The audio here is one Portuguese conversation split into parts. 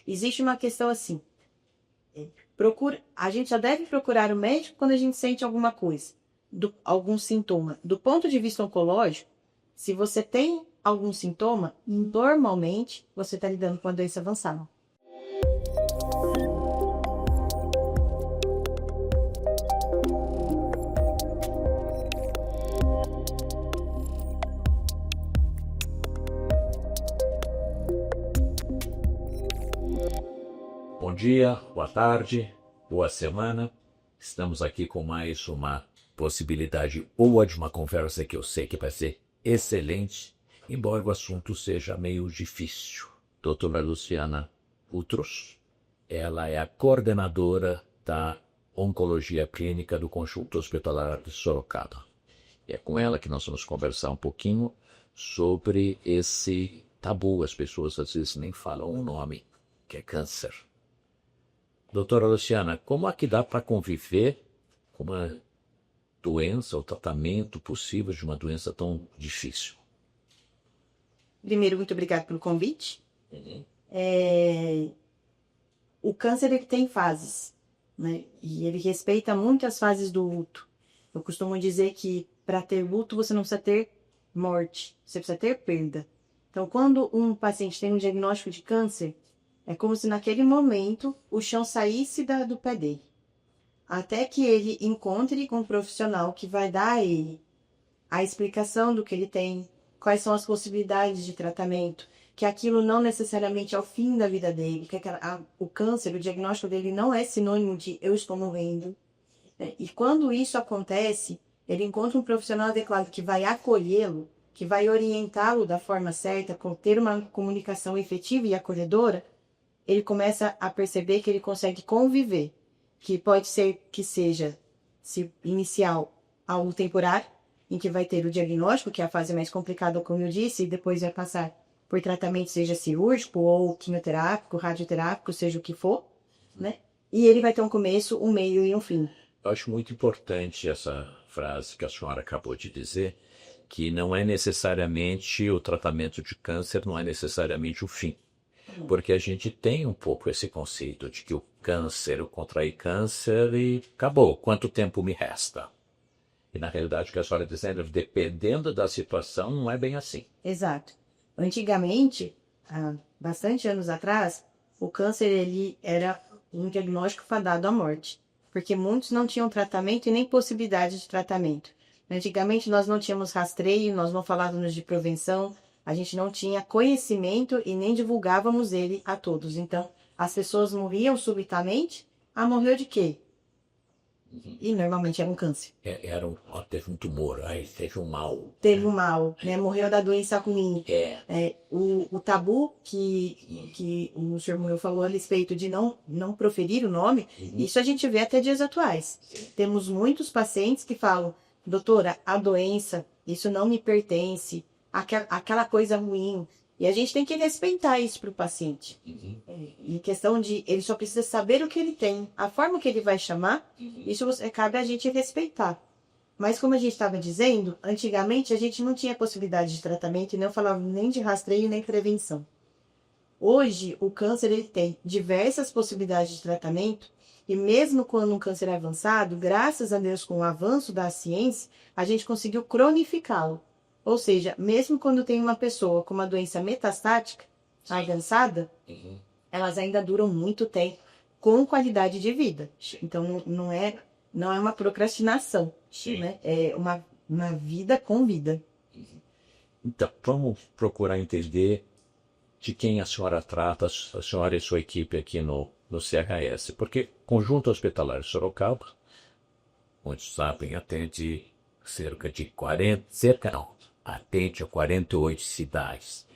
existe uma questão assim, a gente já deve procurar o médico quando a gente sente alguma coisa, algum sintoma. Do ponto de vista oncológico, se você tem algum sintoma, normalmente você está lidando com a doença avançada. Bom dia, boa tarde, boa semana. Estamos aqui com mais uma possibilidade boa de uma conversa que eu sei que vai ser excelente, embora o assunto seja meio difícil. Doutora Luciana Outros, ela é a coordenadora da Oncologia Clínica do Conjunto Hospitalar de Sorocaba. E é com ela que nós vamos conversar um pouquinho sobre esse tabu. As pessoas às vezes nem falam o nome, que é câncer. Doutora Luciana, como é que dá para conviver com uma doença, o tratamento possível de uma doença tão difícil? Primeiro, muito obrigada pelo convite. O câncer ele tem fases, né? E ele respeita muito as fases do luto. Eu costumo dizer que para ter luto você não precisa ter morte, você precisa ter perda. Então, quando um paciente tem um diagnóstico de câncer, é como se naquele momento o chão saísse do pé dele. Até que ele encontre um profissional que vai dar a ele a explicação do que ele tem, quais são as possibilidades de tratamento, que aquilo não necessariamente é o fim da vida dele, que o câncer, o diagnóstico dele não é sinônimo de eu estou morrendo. E quando isso acontece, ele encontra um profissional adequado que vai acolhê-lo, que vai orientá-lo da forma certa, ter uma comunicação efetiva e acolhedora, ele começa a perceber que ele consegue conviver, que pode ser que seja inicial algo temporário, em que vai ter o diagnóstico, que é a fase mais complicada, como eu disse, e depois vai passar por tratamento, seja cirúrgico ou quimioterápico, radioterápico, seja o que for, né? E ele vai ter um começo, um meio e um fim. Eu acho muito importante essa frase que a senhora acabou de dizer, que não é necessariamente o tratamento de câncer, não é necessariamente o fim. Porque a gente tem um pouco esse conceito de que o câncer, eu contraí câncer e acabou, quanto tempo me resta? E na realidade o que a senhora está dizendo, dependendo da situação, não é bem assim. Exato. Antigamente, há bastante anos atrás, o câncer ele era um diagnóstico fadado à morte, porque muitos não tinham tratamento e nem possibilidade de tratamento. Antigamente nós não tínhamos rastreio, nós não falávamos de prevenção, a gente não tinha conhecimento e nem divulgávamos ele a todos. Então, as pessoas morriam subitamente. Ah, morreu de quê? E normalmente era um câncer. Teve um tumor, aí teve um mal. Teve um mal, né? Morreu da doença ruim. O tabu que o senhor Murilo falou a respeito de não proferir o nome, isso a gente vê até dias atuais. Temos muitos pacientes que falam, doutora, a doença, isso não me pertence, aquela coisa ruim. E a gente tem que respeitar isso para o paciente. Em questão de, ele só precisa saber o que ele tem, a forma que ele vai chamar, isso cabe a gente respeitar. Mas como a gente estava dizendo, antigamente a gente não tinha possibilidade de tratamento e não falava nem de rastreio nem prevenção. Hoje, o câncer ele tem diversas possibilidades de tratamento e mesmo quando um câncer é avançado, graças a Deus com o avanço da ciência, a gente conseguiu cronificá-lo. Ou seja, mesmo quando tem uma pessoa com uma doença metastática, avançada, elas ainda duram muito tempo com qualidade de vida. Então, não é uma procrastinação, né? É uma vida com vida. Então, vamos procurar entender de quem a senhora trata, a senhora e sua equipe aqui no CHS. Porque Conjunto Hospitalar de Sorocaba, muitos sabem, atende atende a 48 cidades.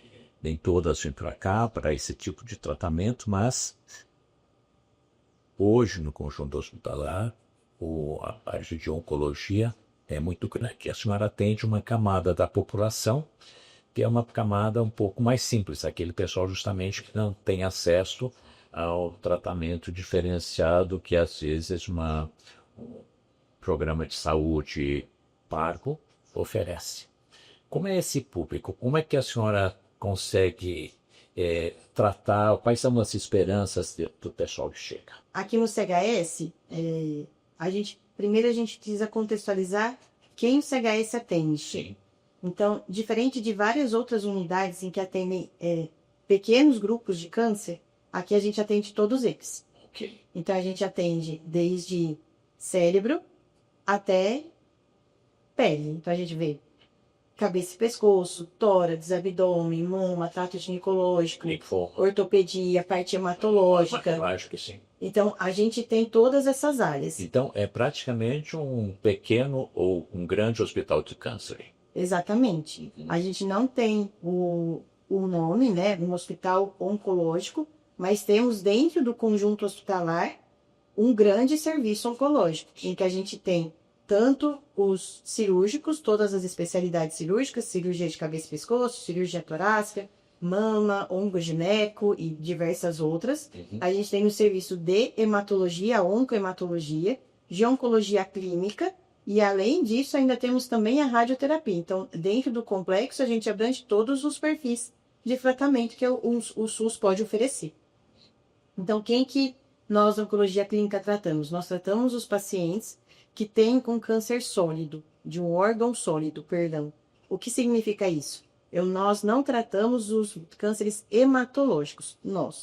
Nem todas vêm para cá para esse tipo de tratamento, mas hoje no Conjunto Hospitalar, a parte de oncologia é muito grande. A senhora atende uma camada da população que é uma camada um pouco mais simples, aquele pessoal justamente que não tem acesso ao tratamento diferenciado que às vezes um programa de saúde pago oferece. Como é esse público? Como é que a senhora consegue tratar? Quais são as esperanças do pessoal que chega? Aqui no CHS, primeiro a gente precisa contextualizar quem o CHS atende. Sim. Então, diferente de várias outras unidades em que atendem pequenos grupos de câncer, aqui a gente atende todos eles. Ok. Então, a gente atende desde cérebro até pele. Então, a gente vê cabeça e pescoço, tórax, abdômen, mama, trato ginecológico, Linfoma. ortopedia, parte hematológica. Eu acho que sim. Então, a gente tem todas essas áreas. Então, é praticamente um pequeno ou um grande hospital de câncer. Exatamente. A gente não tem o nome, né, um hospital oncológico, mas temos dentro do conjunto hospitalar um grande serviço oncológico, em que a gente tem tanto os cirúrgicos, todas as especialidades cirúrgicas, cirurgia de cabeça e pescoço, cirurgia torácica, mama, oncogineco e diversas outras. A gente tem o serviço de hematologia, oncohematologia, de oncologia clínica, e além disso ainda temos também a radioterapia. Então, dentro do complexo, a gente abrange todos os perfis de tratamento que o SUS pode oferecer. Então, quem que nós, oncologia clínica, tratamos? Nós tratamos os pacientes que têm com câncer sólido, de um órgão sólido, perdão. O que significa isso? Nós não tratamos os cânceres hematológicos.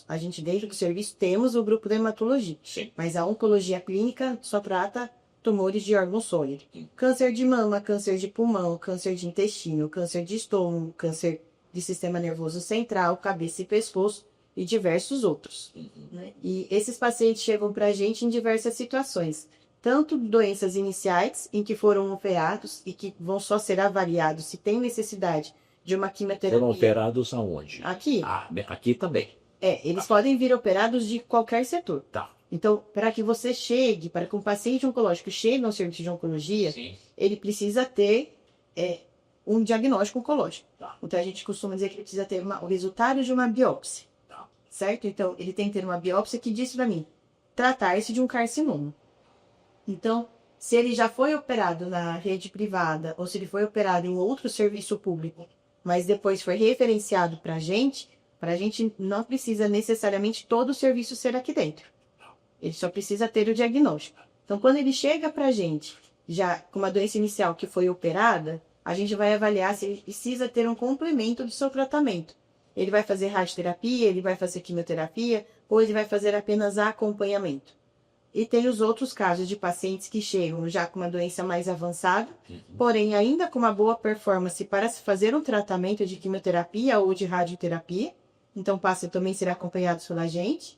A gente dentro do serviço temos o grupo da hematologia. Sim. Mas a oncologia clínica só trata tumores de órgão sólido. Câncer de mama, câncer de pulmão, câncer de intestino, câncer de estômago, câncer de sistema nervoso central, cabeça e pescoço e diversos outros. Né? E esses pacientes chegam para a gente em diversas situações. Tanto doenças iniciais, em que foram operados e que vão só ser avaliados se tem necessidade de uma quimioterapia. Foram operados aonde? Aqui. Aqui também. Eles podem vir operados de qualquer setor. Tá. Então, para que você chegue, para que um paciente oncológico chegue ao serviço de oncologia, Sim. ele precisa ter um diagnóstico oncológico. Tá. Então, a gente costuma dizer que ele precisa ter o resultado de uma biópsia. Tá. Certo? Então, ele tem que ter uma biópsia que diz para mim, tratar-se de um carcinoma. Então, se ele já foi operado na rede privada ou se ele foi operado em outro serviço público, mas depois foi referenciado para a gente não precisa necessariamente todo o serviço ser aqui dentro. Ele só precisa ter o diagnóstico. Então, quando ele chega para a gente, já com uma doença inicial que foi operada, a gente vai avaliar se ele precisa ter um complemento do seu tratamento. Ele vai fazer radioterapia, ele vai fazer quimioterapia, ou ele vai fazer apenas acompanhamento. E tem os outros casos de pacientes que chegam já com uma doença mais avançada, porém ainda com uma boa performance para se fazer um tratamento de quimioterapia ou de radioterapia, então passa a também ser acompanhados pela gente.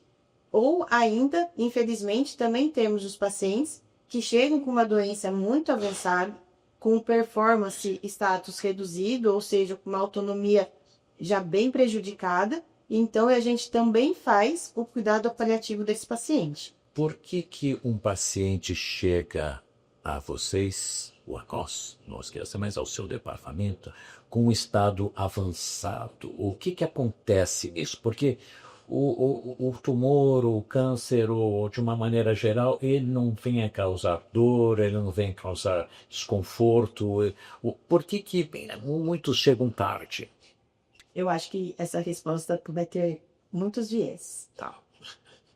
Ou ainda, infelizmente, também temos os pacientes que chegam com uma doença muito avançada, com performance status reduzido, ou seja, com uma autonomia já bem prejudicada, então a gente também faz o cuidado paliativo desse paciente. Por que um paciente chega a vocês, ou a nós, não esqueça, mas ao seu departamento, com um estado avançado? O que acontece nisso? Porque o tumor, o câncer, ou de uma maneira geral, ele não vem a causar dor, ele não vem a causar desconforto. Por que muitos chegam tarde? Eu acho que essa resposta vai ter muitos viés. Tá.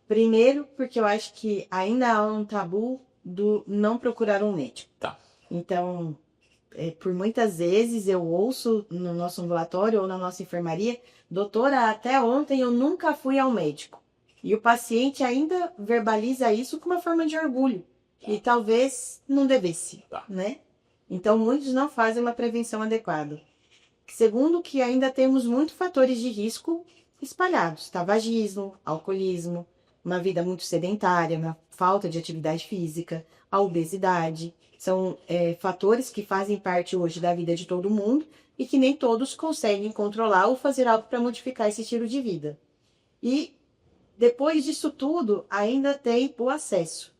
Primeiro, porque eu acho que ainda há um tabu do não procurar um médico. Tá. Então, por muitas vezes eu ouço no nosso ambulatório ou na nossa enfermaria, doutora, até ontem eu nunca fui ao médico. E o paciente ainda verbaliza isso com uma forma de orgulho. E talvez não devesse, né? Então, muitos não fazem uma prevenção adequada. Segundo, que ainda temos muitos fatores de risco espalhados. Tabagismo, alcoolismo, uma vida muito sedentária, uma falta de atividade física, a obesidade. São fatores que fazem parte hoje da vida de todo mundo e que nem todos conseguem controlar ou fazer algo para modificar esse estilo de vida. E depois disso tudo, ainda tem o acesso.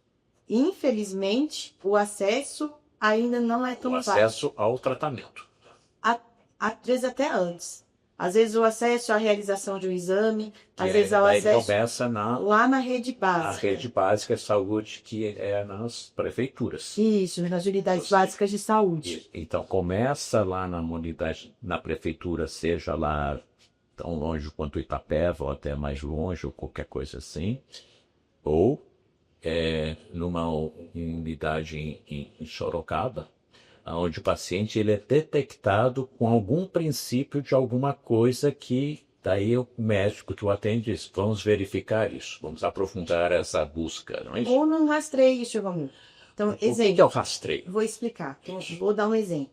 Infelizmente, o acesso ainda não é tão fácil. O acesso ao tratamento. Às vezes até antes. Às vezes o acesso à realização de um exame, às vezes ao Daí acesso começa lá na rede básica. A rede básica de saúde, que é nas prefeituras. Isso, nas unidades básicas de saúde. Então começa lá na unidade, na prefeitura, seja lá tão longe quanto Itapeva, ou até mais longe, ou qualquer coisa assim, ou numa unidade em Sorocaba, onde o paciente ele é detectado com algum princípio de alguma coisa que daí o médico que o atende diz, vamos verificar isso, vamos aprofundar essa busca, não é isso? Ou num rastreio, Giovanni. Então, O que é exemplo, o rastreio? vou explicar. Então, vou dar um exemplo.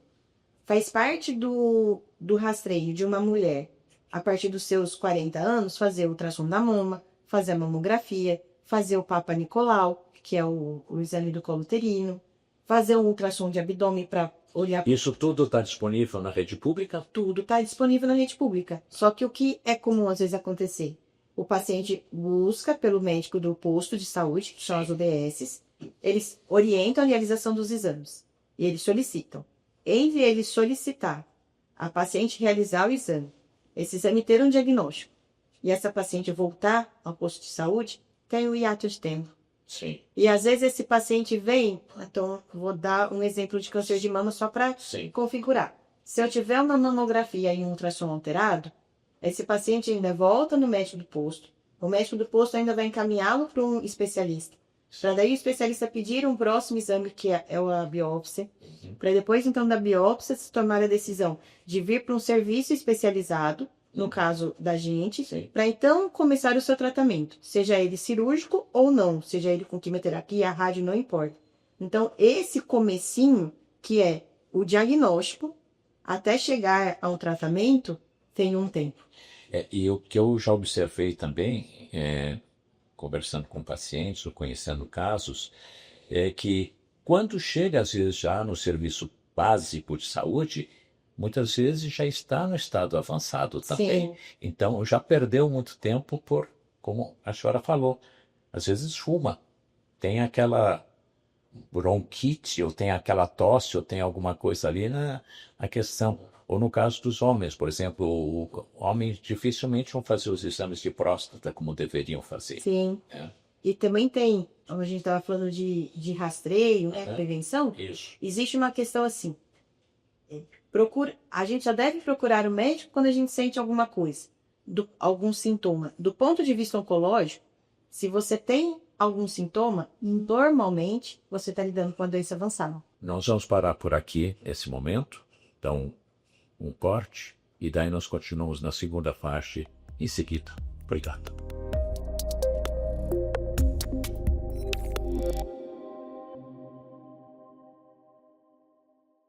Faz parte do rastreio de uma mulher, a partir dos seus 40 anos, fazer o ultrassom da mama, fazer a mamografia, fazer o Papa Nicolau, que é o exame do colo uterino, fazer um ultrassom de abdômen para olhar. Isso tudo está disponível na rede pública? Tudo está disponível na rede pública. Só que o que é comum às vezes acontecer? O paciente busca pelo médico do posto de saúde, que são as UBSs, eles orientam a realização dos exames e eles solicitam. Entre eles solicitar a paciente realizar o exame, esse exame ter um diagnóstico, e essa paciente voltar ao posto de saúde, tem um hiato de tempo. Sim. E às vezes esse paciente vem, então vou dar um exemplo de câncer de mama só para configurar. Se eu tiver uma mamografia e um ultrassom alterado, esse paciente ainda volta no médico do posto, o médico do posto ainda vai encaminhá-lo para um especialista. Para daí o especialista pedir um próximo exame, que é a biópsia, para depois, então, da biópsia, se tomar a decisão de vir para um serviço especializado, no caso da gente, para então começar o seu tratamento, seja ele cirúrgico ou não, seja ele com quimioterapia, rádio, não importa. Então, esse comecinho, que é o diagnóstico, até chegar ao tratamento, tem um tempo. E o que eu já observei também, conversando com pacientes ou conhecendo casos, é que quando chega, às vezes, já no serviço básico de saúde, muitas vezes já está no estado avançado também. Sim. Então, já perdeu muito tempo por, como a senhora falou, às vezes fuma, tem aquela bronquite, ou tem aquela tosse, ou tem alguma coisa ali na questão. Ou no caso dos homens, por exemplo, homens dificilmente vão fazer os exames de próstata como deveriam fazer. Sim. E também tem, como a gente estava falando de rastreio, prevenção, Isso. existe uma questão assim. A gente já deve procurar o médico quando a gente sente alguma coisa, algum sintoma. Do ponto de vista oncológico, se você tem algum sintoma, normalmente você está lidando com a doença avançada. Nós vamos parar por aqui nesse momento, então um corte, e daí nós continuamos na segunda faixa em seguida. Obrigado.